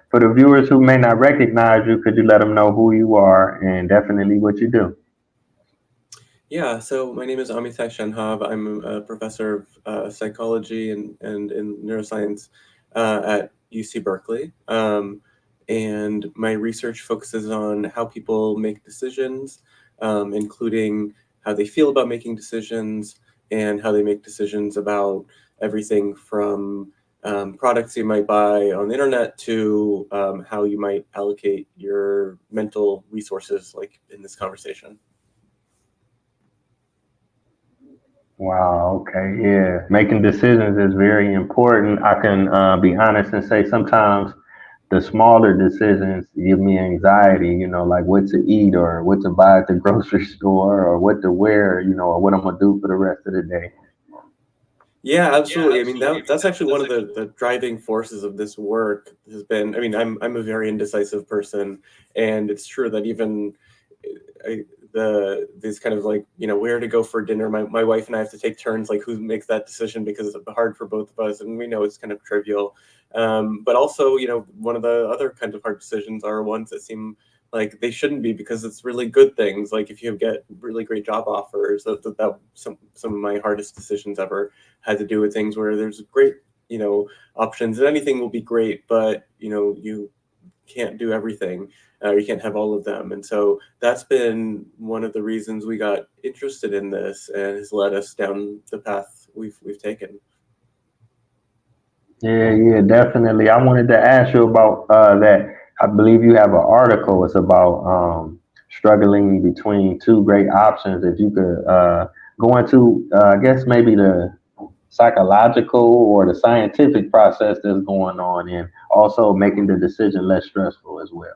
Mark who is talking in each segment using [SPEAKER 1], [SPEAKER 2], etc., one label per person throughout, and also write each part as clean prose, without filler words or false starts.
[SPEAKER 1] For the viewers who may not recognize you, could you let them know who you are and definitely what you do?
[SPEAKER 2] Yeah, so my name is Amitai Shenhav. I'm a professor of psychology and in neuroscience at UC Berkeley. And my research focuses on how people make decisions, including how they feel about making decisions and how they make decisions about everything from products you might buy on the internet to how you might allocate your mental resources, like in this conversation.
[SPEAKER 1] Wow, okay, yeah. Making decisions is very important. I can be honest and say sometimes the smaller decisions give me anxiety, like what to eat or what to buy at the grocery store or what to wear, or what I'm going to do for the rest of the day.
[SPEAKER 2] Yeah, absolutely. I mean, that's actually one of the driving forces of this work has been, I mean, I'm a very indecisive person, and it's true that even I, these kind of like, where to go for dinner, my wife and I have to take turns, like who makes that decision because it's hard for both of us, and we know it's kind of trivial. But also, one of the other kinds of hard decisions are ones that seem like they shouldn't be because it's really good things. Like if you get really great job offers, that some of my hardest decisions ever had to do with things where there's great, options and anything will be great, but you can't do everything. You can't have all of them. And so that's been one of the reasons we got interested in this and has led us down the path we've taken.
[SPEAKER 1] Yeah, yeah, definitely. I wanted to ask you about that. I believe you have an article. It's about struggling between two great options. If you could go into, I guess, maybe the psychological or the scientific process that's going on, and also making the decision less stressful as well.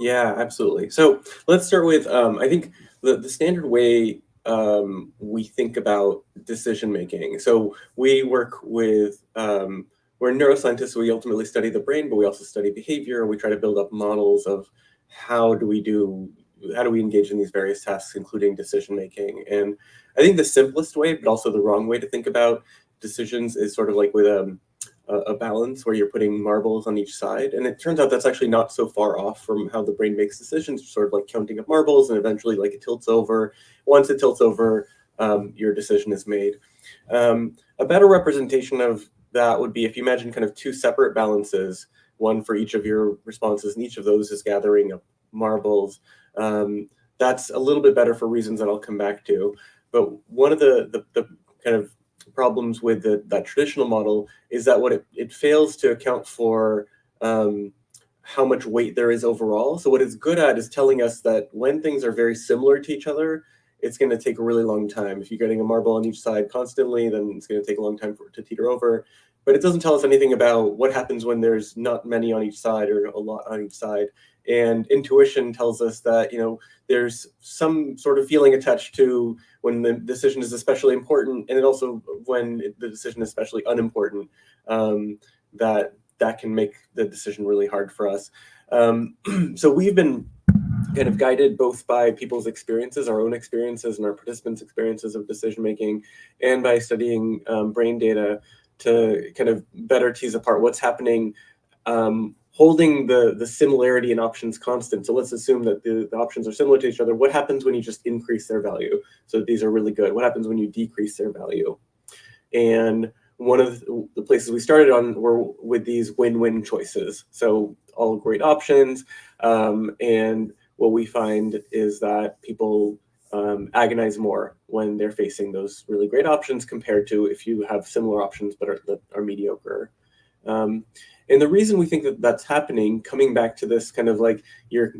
[SPEAKER 2] Yeah, absolutely. So let's start with I think the standard way we think about decision making. So we work with we're neuroscientists. So we ultimately study the brain, but we also study behavior. We try to build up models of how do we do how do we engage in these various tasks, including decision making. And I think the simplest way, but also the wrong way to think about decisions is sort of like with a balance where you're putting marbles on each side. And it turns out that's actually not so far off from how the brain makes decisions, sort of like counting up marbles and eventually like it tilts over. Once it tilts over, your decision is made. A better representation of that would be if you imagine kind of two separate balances, one for each of your responses, and each of those is gathering up marbles. That's a little bit better for reasons that I'll come back to. But one of the kind of problems with that traditional model is that what it fails to account for how much weight there is overall. So what it's good at is telling us that when things are very similar to each other, it's going to take a really long time. If you're getting a marble on each side constantly, then it's going to take a long time for it to teeter over. But it doesn't tell us anything about what happens when there's not many on each side or a lot on each side. And intuition tells us that, there's some sort of feeling attached to when the decision is especially important, and it also when the decision is especially unimportant, that can make the decision really hard for us. So we've been kind of guided both by people's experiences, our own experiences and our participants' experiences of decision making, and by studying brain data to kind of better tease apart what's happening, holding the similarity in options constant. So let's assume that the options are similar to each other. What happens when you just increase their value? So these are really good. What happens when you decrease their value? And one of the places we started on were with these win-win choices. So all great options. And what we find is that people agonize more when they're facing those really great options compared to if you have similar options but that are mediocre. And the reason we think that that's happening, coming back to this kind of like you're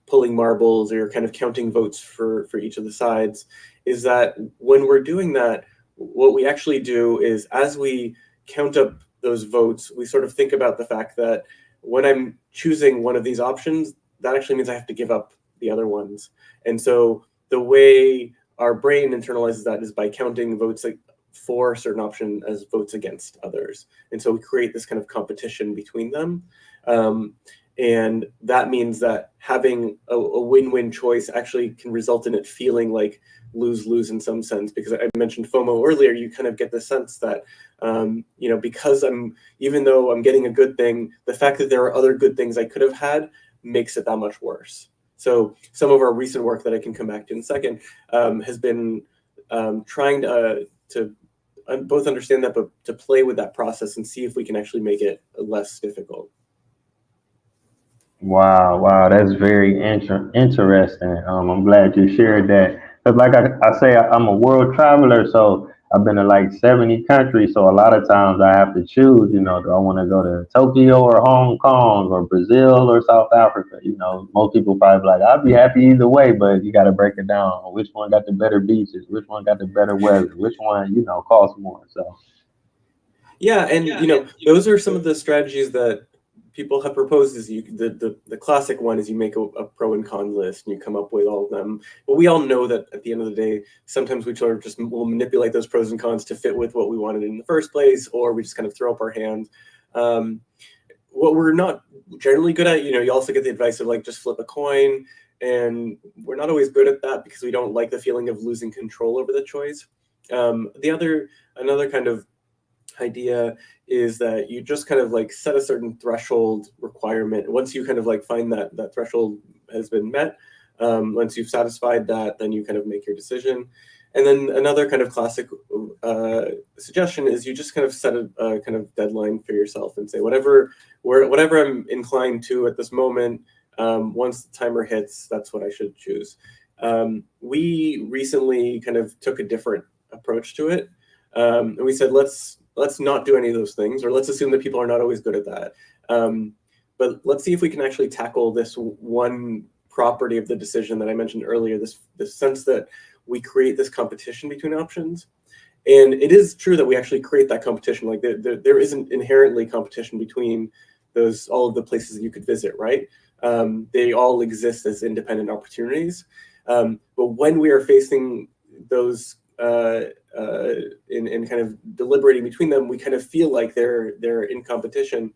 [SPEAKER 2] pulling marbles or you're kind of counting votes for each of the sides, is that when we're doing that, what we actually do is as we count up those votes, we sort of think about the fact that when I'm choosing one of these options, that actually means I have to give up the other ones. And so the way our brain internalizes that is by counting votes like for a certain option as votes against others. And so we create this kind of competition between them. And that means that having a win-win choice actually can result in it feeling like lose-lose in some sense. Because I mentioned FOMO earlier, you kind of get the sense that, because even though I'm getting a good thing, the fact that there are other good things I could have had makes it that much worse. So some of our recent work that I can come back to in a second has been trying to both understand that, but to play with that process and see if we can actually make it less difficult.
[SPEAKER 1] Wow, wow, that's very interesting. I'm glad you shared that. 'Cause like I say, I'm a world traveler, so I've been to like 70 countries. So a lot of times I have to choose, do I want to go to Tokyo or Hong Kong or Brazil or South Africa? Most people probably be like, I'd be happy either way, but you got to break it down. Which one got the better beaches? Which one got the better weather? Which one, costs more? So.
[SPEAKER 2] Yeah, and those are some of the strategies that people have proposed. Is the classic one is you make a pro and con list and you come up with all of them. But we all know that at the end of the day, sometimes we sort of just will manipulate those pros and cons to fit with what we wanted in the first place, or we just kind of throw up our hands. What we're not generally good at, you also get the advice of like just flip a coin, and we're not always good at that because we don't like the feeling of losing control over the choice. Another kind of idea is that you just kind of like set a certain threshold requirement. Once you kind of like find that threshold has been met, once you've satisfied that, then you kind of make your decision. And then another kind of classic suggestion is you just kind of set a kind of deadline for yourself and say whatever I'm inclined to at this moment, once the timer hits, that's what I should choose. We recently kind of took a different approach to it. And we said, let's not do any of those things, or let's assume that people are not always good at that. But let's see if we can actually tackle this one property of the decision that I mentioned earlier, this sense that we create this competition between options. And it is true that we actually create that competition. Like there isn't inherently competition between all of the places that you could visit, right? They all exist as independent opportunities. But when we are facing those in kind of deliberating between them, we kind of feel like they're in competition.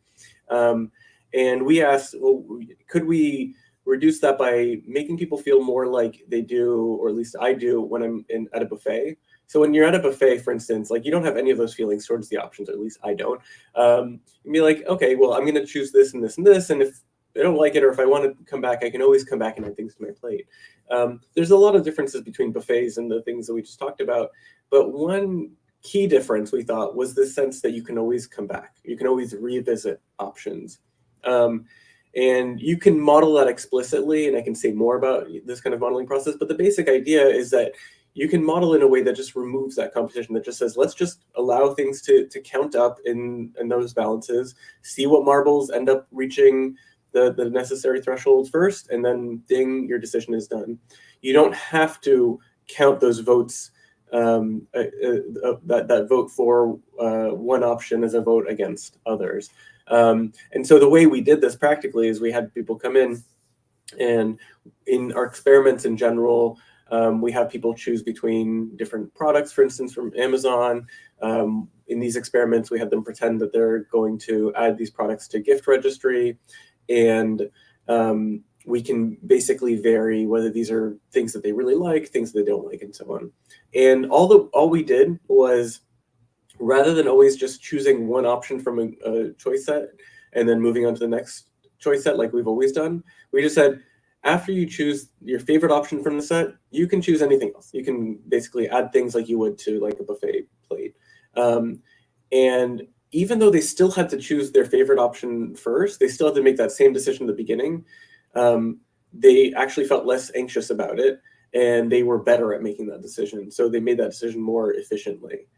[SPEAKER 2] And we asked, well, could we reduce that by making people feel more like they do, or at least I do, when I'm at a buffet? So when you're at a buffet, for instance, like you don't have any of those feelings towards the options, or at least I don't. You'd be like, okay, well, I'm going to choose this and this and this, and if I don't like it, or if I want to come back, I can always come back and add things to my plate. There's a lot of differences between buffets and the things that we just talked about. But one key difference we thought was this sense that you can always come back. You can always revisit options. And you can model that explicitly, and I can say more about this kind of modeling process. But the basic idea is that you can model in a way that just removes that competition, that just says, let's just allow things to count up in those balances, see what marbles end up reaching the necessary threshold first, and then ding, your decision is done. You don't have to count those votes, that vote for one option as a vote against others. And so the way we did this practically is we had people come in, and in our experiments in general, we have people choose between different products, for instance, from Amazon. In these experiments, we had them pretend that they're going to add these products to gift registry. And we can basically vary whether these are things that they really like, things that they don't like, and so on. And all we did was, rather than always just choosing one option from a choice set and then moving on to the next choice set like we've always done, we just said, after you choose your favorite option from the set, you can choose anything else. You can basically add things like you would to like a buffet plate. And even though they still had to choose their favorite option first, they still had to make that same decision at the beginning. They actually felt less anxious about it, and they were better at making that decision. So they made that decision more efficiently.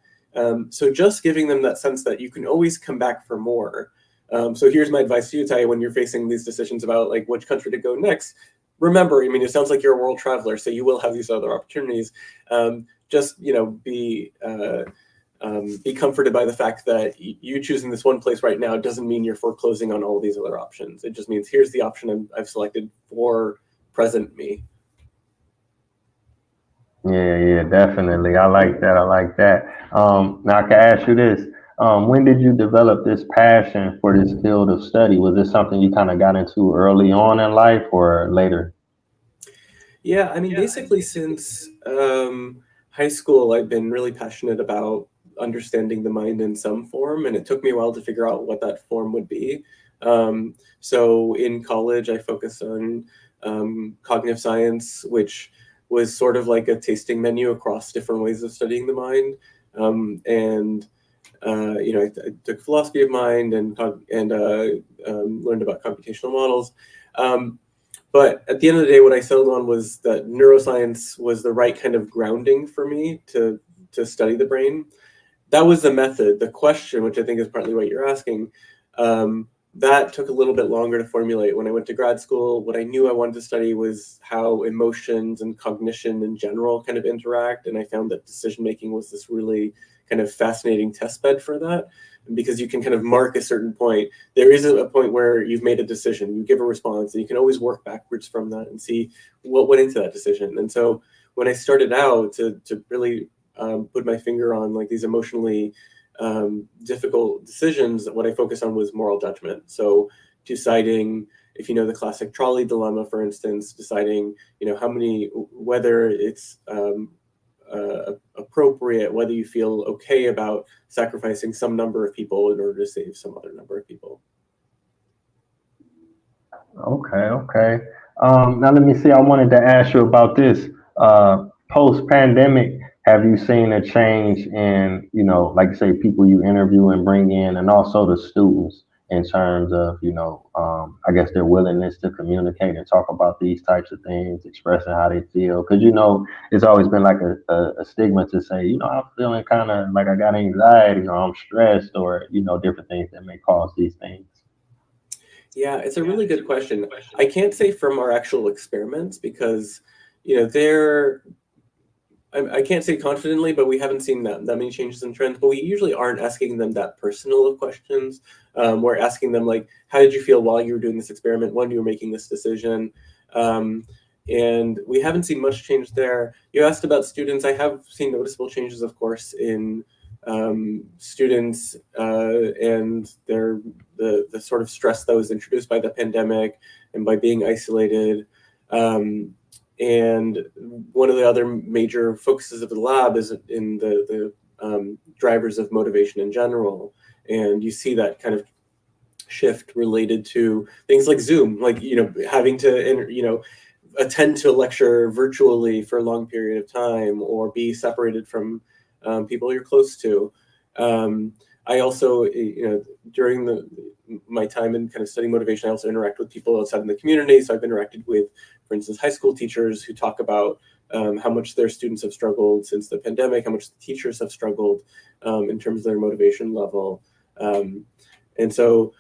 [SPEAKER 2] So just giving them that sense that you can always come back for more. So here's my advice to you, Taye, when you're facing these decisions about like which country to go next. Remember, I mean, it sounds like you're a world traveler, so you will have these other opportunities. Just be comforted by the fact that you choosing this one place right now doesn't mean you're foreclosing on all of these other options. It just means here's the option I've selected for present me.
[SPEAKER 1] Yeah, definitely. I like that. Now I can ask you this. When did you develop this passion for this field of study? Was this something you kind of got into early on in life or later?
[SPEAKER 2] Yeah, I mean, basically since high school, I've been really passionate about understanding the mind in some form, and it took me a while to figure out what that form would be. So in college, I focused on cognitive science, which was sort of like a tasting menu across different ways of studying the mind. And I took philosophy of mind and learned about computational models. Um, but at the end of the day, what I settled on was that neuroscience was the right kind of grounding for me to study the brain. That was the method. The question, which I think is partly what you're asking, that took a little bit longer to formulate. When I went to grad school, what I knew I wanted to study was how emotions and cognition in general kind of interact, and I found that decision making was this really kind of fascinating test bed for that. And because you can kind of mark a certain point, there is a point where you've made a decision, you give a response, and you can always work backwards from that and see what went into that decision. And so when I started out to really put my finger on like these emotionally difficult decisions, what I focused on was moral judgment. So deciding, if you know the classic trolley dilemma, for instance, deciding, whether it's appropriate, whether you feel okay about sacrificing some number of people in order to save some other number of people.
[SPEAKER 1] Okay, okay. Now let me see. I wanted to ask you about this. Post pandemic, have you seen a change in, like you say, people you interview and bring in, and also the students in terms of, I guess their willingness to communicate and talk about these types of things, expressing how they feel? Because, it's always been like a stigma to say, I'm feeling kind of like I got anxiety or I'm stressed or, different things that may cause these things.
[SPEAKER 2] Yeah, it's a really good question. I can't say from our actual experiments because, they're I can't say confidently, but we haven't seen that many changes in trends. But we usually aren't asking them that personal of questions. We're asking them like, how did you feel while you were doing this experiment, when you were making this decision? Um, and we haven't seen much change there. You asked about students. I have seen noticeable changes, of course, in students and the sort of stress that was introduced by the pandemic and by being isolated. Um, and one of the other major focuses of the lab is in the drivers of motivation in general. And you see that kind of shift related to things like Zoom, like, having to, attend to a lecture virtually for a long period of time or be separated from people you're close to. I also, during my time in kind of studying motivation, I also interact with people outside in the community. So I've interacted with, for instance, high school teachers who talk about how much their students have struggled since the pandemic, how much the teachers have struggled in terms of their motivation level. And so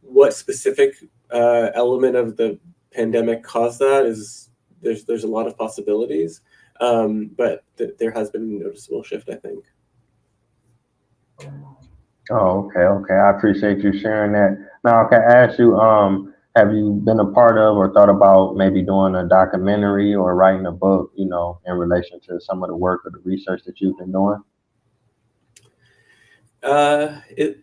[SPEAKER 2] what specific element of the pandemic caused that is there's a lot of possibilities, but there has been a noticeable shift, I think.
[SPEAKER 1] Oh, okay, okay. I appreciate you sharing that. Now, I can ask you, have you been a part of or thought about maybe doing a documentary or writing a book, in relation to some of the work or the research that you've been doing?
[SPEAKER 2] It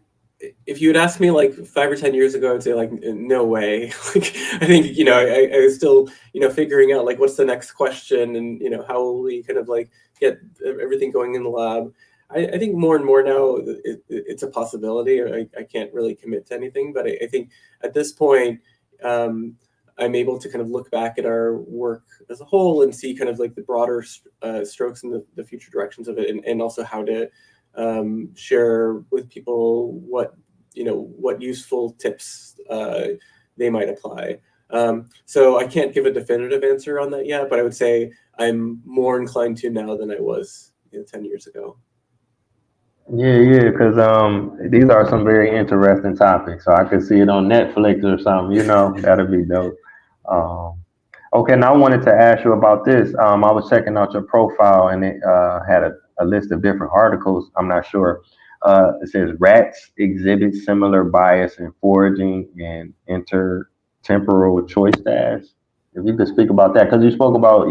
[SPEAKER 2] If you had asked me like 5 or 10 years ago, I'd say like no way. Like I think I was still figuring out like what's the next question and how will we kind of like get everything going in the lab. I think more and more now it's a possibility. I can't really commit to anything, but I think at this point I'm able to kind of look back at our work as a whole and see kind of like the broader strokes and the future directions of it, and also how to share with people what useful tips they might apply. So I can't give a definitive answer on that yet, but I would say I'm more inclined to now than I was 10 years ago.
[SPEAKER 1] Yeah, yeah, because these are some very interesting topics. So I could see it on Netflix or something. That'd be dope. Um, okay, now I wanted to ask you about this. I was checking out your profile and it had a list of different articles. I'm not sure. It says rats exhibit similar bias in foraging and intertemporal choice tasks. If you could speak about that, because you spoke about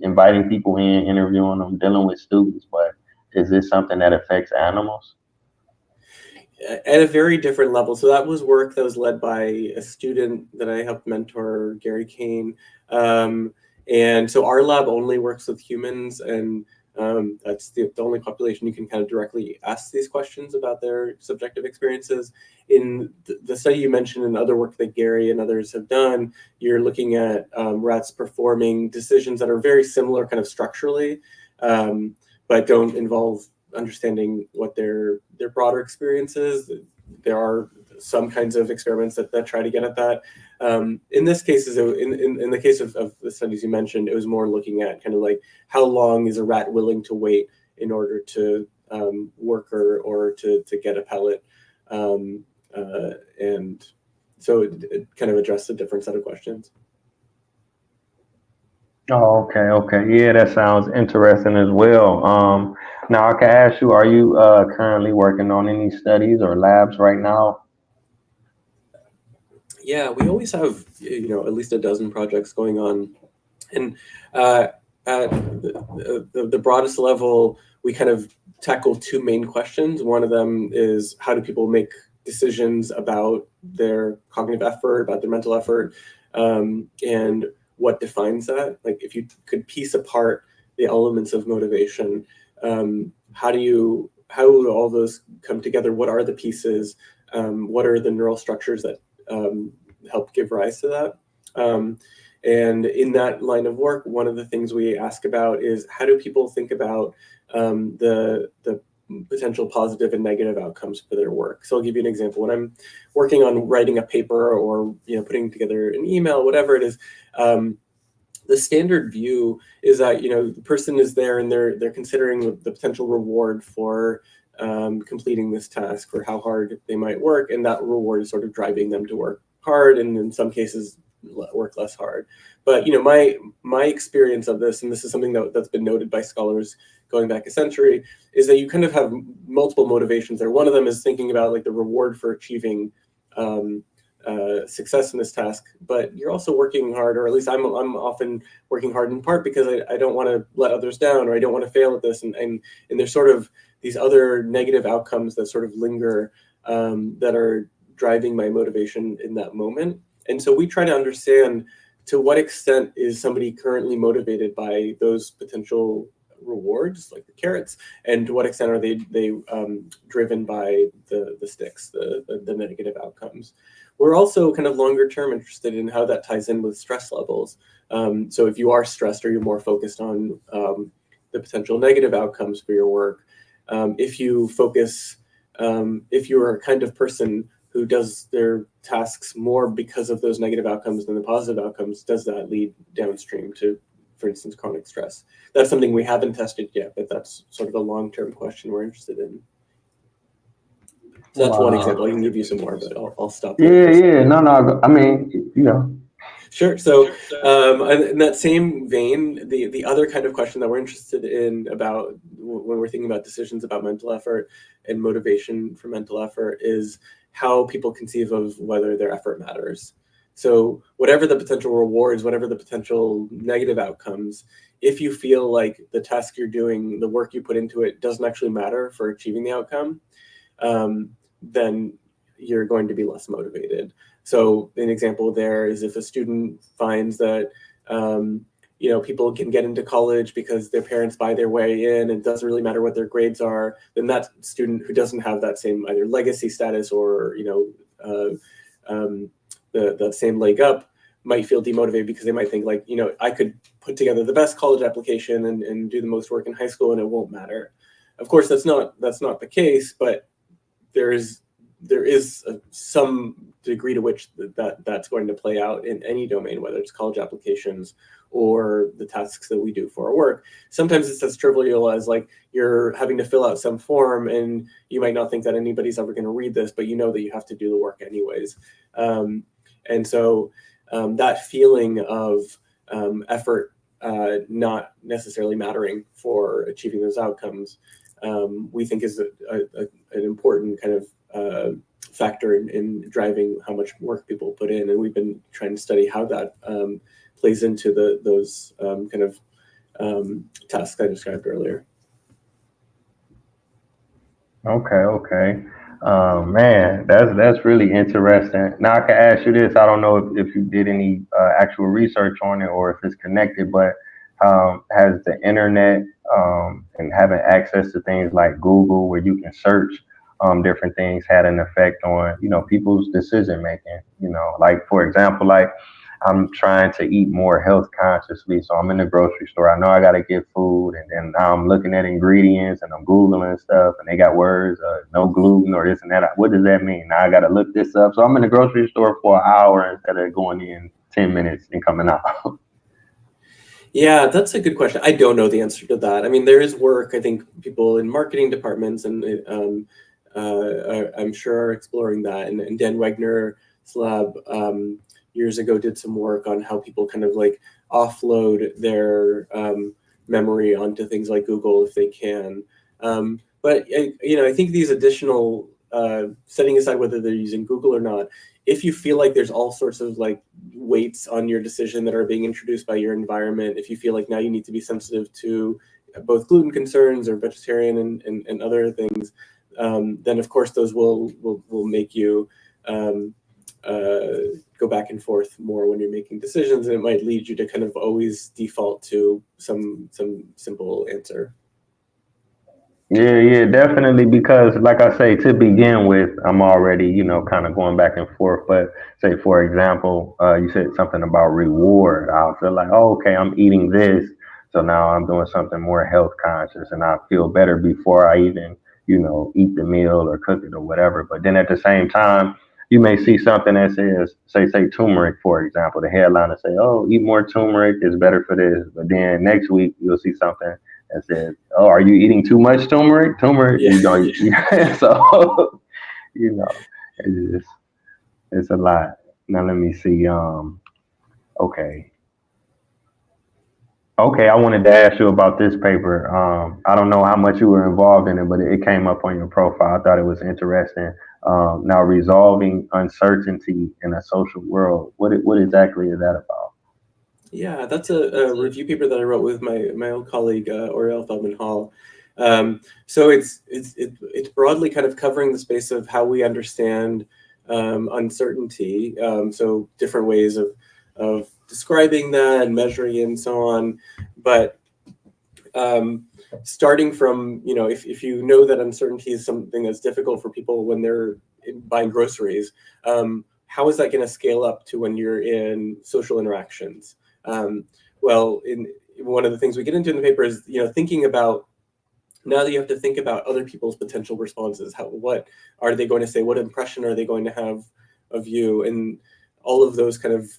[SPEAKER 1] inviting people in, interviewing them, dealing with students, but is this something that affects animals?
[SPEAKER 2] at a very different level. So that was work that was led by a student that I helped mentor, Gary Kane. And so our lab only works with humans, and that's the only population you can kind of directly ask these questions about their subjective experiences. In the study you mentioned and other work that Gary and others have done, you're looking at rats performing decisions that are very similar kind of structurally, but don't involve understanding what their broader experience is. There are some kinds of experiments that try to get at that. In this case, in the case of the studies you mentioned, it was more looking at kind of like how long is a rat willing to wait in order to work or to get a pellet. And so it kind of addressed a different set of questions.
[SPEAKER 1] Oh, okay. Yeah, that sounds interesting as well. Now I can ask you, are you currently working on any studies or labs right now?
[SPEAKER 2] Yeah, we always have, at least a dozen projects going on. And at the broadest level, we kind of tackle two main questions. One of them is, how do people make decisions about their cognitive effort, about their mental effort, and what defines that? Like, if you could piece apart the elements of motivation, how do all those come together? What are the pieces? What are the neural structures that help give rise to that? And in that line of work, one of the things we ask about is, how do people think about the potential positive and negative outcomes for their work? So I'll give you an example. When I'm working on writing a paper or putting together an email, whatever it is, the standard view is that the person is there and they're considering the potential reward for completing this task, or how hard they might work, and that reward is sort of driving them to work hard, and in some cases work less hard. But my experience of this, and this is something that's been noted by scholars going back a century, is that you kind of have multiple motivations there. One of them is thinking about like the reward for achieving success in this task, but you're also working hard, or at least I'm often working hard in part because I don't want to let others down, or I don't want to fail at this, and there's sort of these other negative outcomes that sort of linger, that are driving my motivation in that moment. And so we try to understand, to what extent is somebody currently motivated by those potential rewards, like the carrots, and to what extent are they driven by the sticks, the negative outcomes. We're also kind of longer term interested in how that ties in with stress levels. So if you are stressed, or you're more focused on the potential negative outcomes for your work, if you focus, if you're a kind of person who does their tasks more because of those negative outcomes than the positive outcomes, does that lead downstream to, for instance, chronic stress? That's something we haven't tested yet, but that's sort of a long-term question we're interested in. So that's one example. I can give you some more, but I'll stop there.
[SPEAKER 1] Yeah. No. I mean.
[SPEAKER 2] Sure. So in that same vein, the other kind of question that we're interested in about when we're thinking about decisions about mental effort and motivation for mental effort is how people conceive of whether their effort matters. So whatever the potential rewards, whatever the potential negative outcomes, if you feel like the task you're doing, the work you put into it, doesn't actually matter for achieving the outcome, then you're going to be less motivated. So an example there is if a student finds that people can get into college because their parents buy their way in, and it doesn't really matter what their grades are, then that student who doesn't have that same either legacy status or that same leg up might feel demotivated, because they might think like, I could put together the best college application and do the most work in high school and it won't matter. Of course, that's not the case, but there is some degree to which that's going to play out in any domain, whether it's college applications or the tasks that we do for our work. Sometimes it's as trivial as like you're having to fill out some form and you might not think that anybody's ever going to read this, but you know that you have to do the work anyways. And so that feeling of effort not necessarily mattering for achieving those outcomes, we think is an important kind of factor in driving how much work people put in. And we've been trying to study how that plays into those kind of tasks I described earlier.
[SPEAKER 1] Okay. Man, that's really interesting. Now I can ask you this. I don't know if you did any actual research on it or if it's connected, but has the internet and having access to things like Google where you can search different things had an effect on, people's decision making? Like for example, like I'm trying to eat more health consciously. So I'm in the grocery store. I know I got to get food. And then now I'm looking at ingredients and I'm Googling stuff and they got words, no gluten or this and that. What does that mean? Now I got to look this up. So I'm in the grocery store for an hour instead of going in 10 minutes and coming out.
[SPEAKER 2] Yeah, that's a good question. I don't know the answer to that. I mean, there is work. I think people in marketing departments and I'm sure are exploring that. And Dan Wegner's lab years ago did some work on how people kind of like offload their memory onto things like Google if they can. But I think these additional setting aside whether they're using Google or not, if you feel like there's all sorts of like weights on your decision that are being introduced by your environment, if you feel like now you need to be sensitive to both gluten concerns or vegetarian and other things, then of course those will make you go back and forth more when you're making decisions, and it might lead you to kind of always default to some simple answer.
[SPEAKER 1] Yeah, definitely. Because, like I say, to begin with, I'm already, kind of going back and forth. But say, for example, you said something about reward. I'll feel like, oh, okay, I'm eating this, so now I'm doing something more health conscious, and I feel better before I even, eat the meal or cook it or whatever. But then at the same time, you may see something that says, say turmeric, for example. The headline will say, oh, eat more turmeric, it's better for this. But then next week you'll see something and said, "Oh, are you eating too much turmeric? Turmeric,
[SPEAKER 2] Yeah.
[SPEAKER 1] you don't." So you know, it's just, it's a lot. Now let me see. Okay, okay. I wanted to ask you about this paper. I don't know how much you were involved in it, but it came up on your profile. I thought it was interesting. Now resolving uncertainty in a social world. What exactly is that about?
[SPEAKER 2] Yeah, that's a review paper that I wrote with my old colleague Oriel Feldman Hall. So it's broadly kind of covering the space of how we understand uncertainty. So different ways of describing that and measuring it and so on. But starting from, if you know that uncertainty is something that's difficult for people when they're buying groceries, how is that going to scale up to when you're in social interactions? Well, one of the things we get into in the paper is, thinking about, now that you have to think about other people's potential responses. What are they going to say? What impression are they going to have of you? And all of those kind of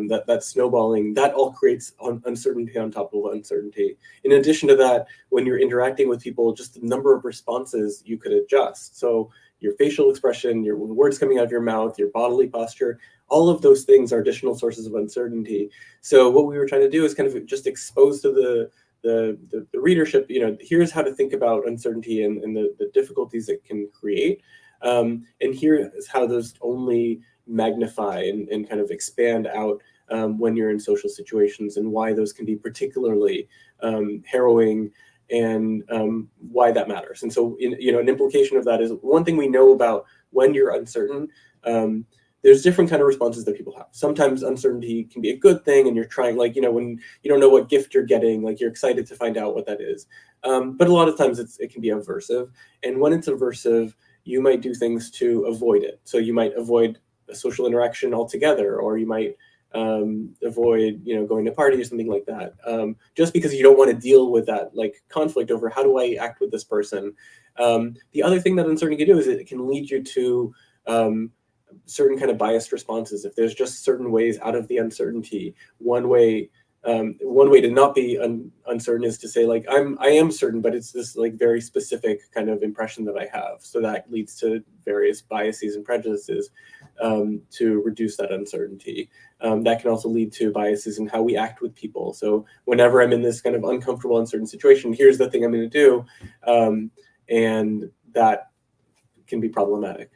[SPEAKER 2] that snowballing, that all creates uncertainty on top of uncertainty. In addition to that, when you're interacting with people, just the number of responses you could adjust. So your facial expression, your words coming out of your mouth, your bodily posture, all of those things are additional sources of uncertainty. So what we were trying to do is kind of just expose to the readership, here's how to think about uncertainty and the difficulties it can create. And here is how those only magnify and kind of expand out when you're in social situations, and why those can be particularly harrowing, and why that matters. And so, an implication of that is, one thing we know about when you're uncertain, there's different kind of responses that people have. Sometimes uncertainty can be a good thing, and you're trying, like, when you don't know what gift you're getting, like you're excited to find out what that is. But a lot of times it can be aversive. And when it's aversive, you might do things to avoid it. So you might avoid a social interaction altogether, or you might avoid, going to a party or something like that, just because you don't want to deal with that like conflict over how do I act with this person. The other thing that uncertainty can do is it can lead you to certain kind of biased responses. If there's just certain ways out of the uncertainty, one way to not be uncertain is to say, like, I am certain, but it's this like very specific kind of impression that I have. So that leads to various biases and prejudices to reduce that uncertainty. That can also lead to biases in how we act with people. So whenever I'm in this kind of uncomfortable, uncertain situation, here's the thing I'm going to do, and that can be problematic.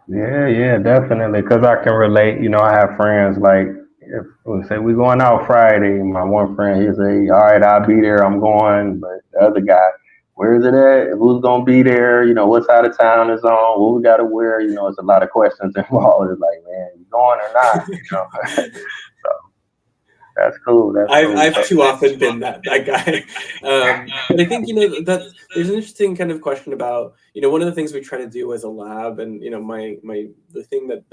[SPEAKER 1] Yeah, definitely. Because I can relate. I have friends like if we say we're going out Friday. My one friend, he say, "All right, I'll be there. I'm going." But the other guy, where is it at? Who's gonna be there? You know, what side of town is on? What we gotta wear? You know, it's a lot of questions involved. It's like, man, you going or not? You know, so that's cool. That's cool.
[SPEAKER 2] I've too often been that guy. But I think, that there's an interesting kind of question about, one of the things we try to do as a lab, and the thing that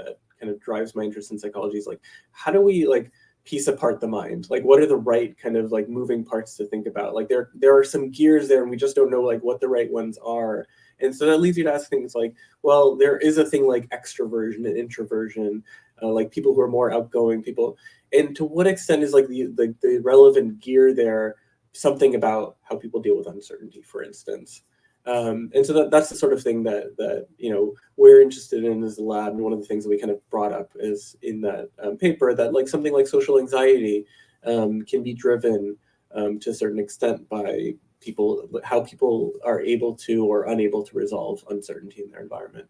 [SPEAKER 2] kind of drives my interest in psychology is like, how do we like piece apart the mind? Like, what are the right kind of like moving parts to think about? Like, there are some gears there, and we just don't know like what the right ones are. And so that leads you to ask things like, well, there is a thing like extroversion and introversion, like people who are more outgoing, people, and to what extent is like the relevant gear there something about how people deal with uncertainty, for instance? And so that's the sort of thing that we're interested in as a lab, and one of the things that we kind of brought up is in that paper that like something like social anxiety can be driven to a certain extent by how people are able to or unable to resolve uncertainty in their environment.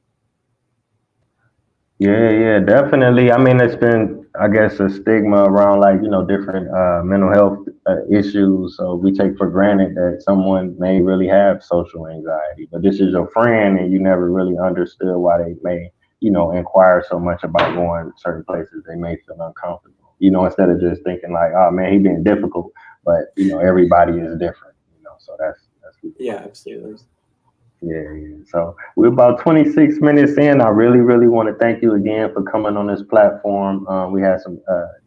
[SPEAKER 1] Yeah, yeah, definitely. I mean, it's been, I guess, a stigma around like, different mental health issues. So we take for granted that someone may really have social anxiety, but this is your friend and you never really understood why they may, inquire so much about going to certain places. They may feel uncomfortable, instead of just thinking like, oh man, he being difficult, but everybody is different, so that's
[SPEAKER 2] Yeah, absolutely.
[SPEAKER 1] yeah, yeah. So we're about 26 minutes in. I really, really want to thank you again for coming on this platform. We had some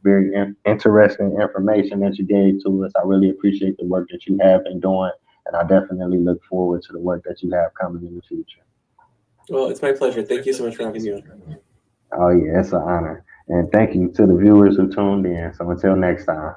[SPEAKER 1] very interesting information that you gave to us. I really appreciate the work that you have been doing, and I definitely look forward to the work that you have coming in the future.
[SPEAKER 2] Well, it's my pleasure. Thank you so much for having me on.
[SPEAKER 1] Oh, yeah, it's an honor. And thank you to the viewers who tuned in. So until next time.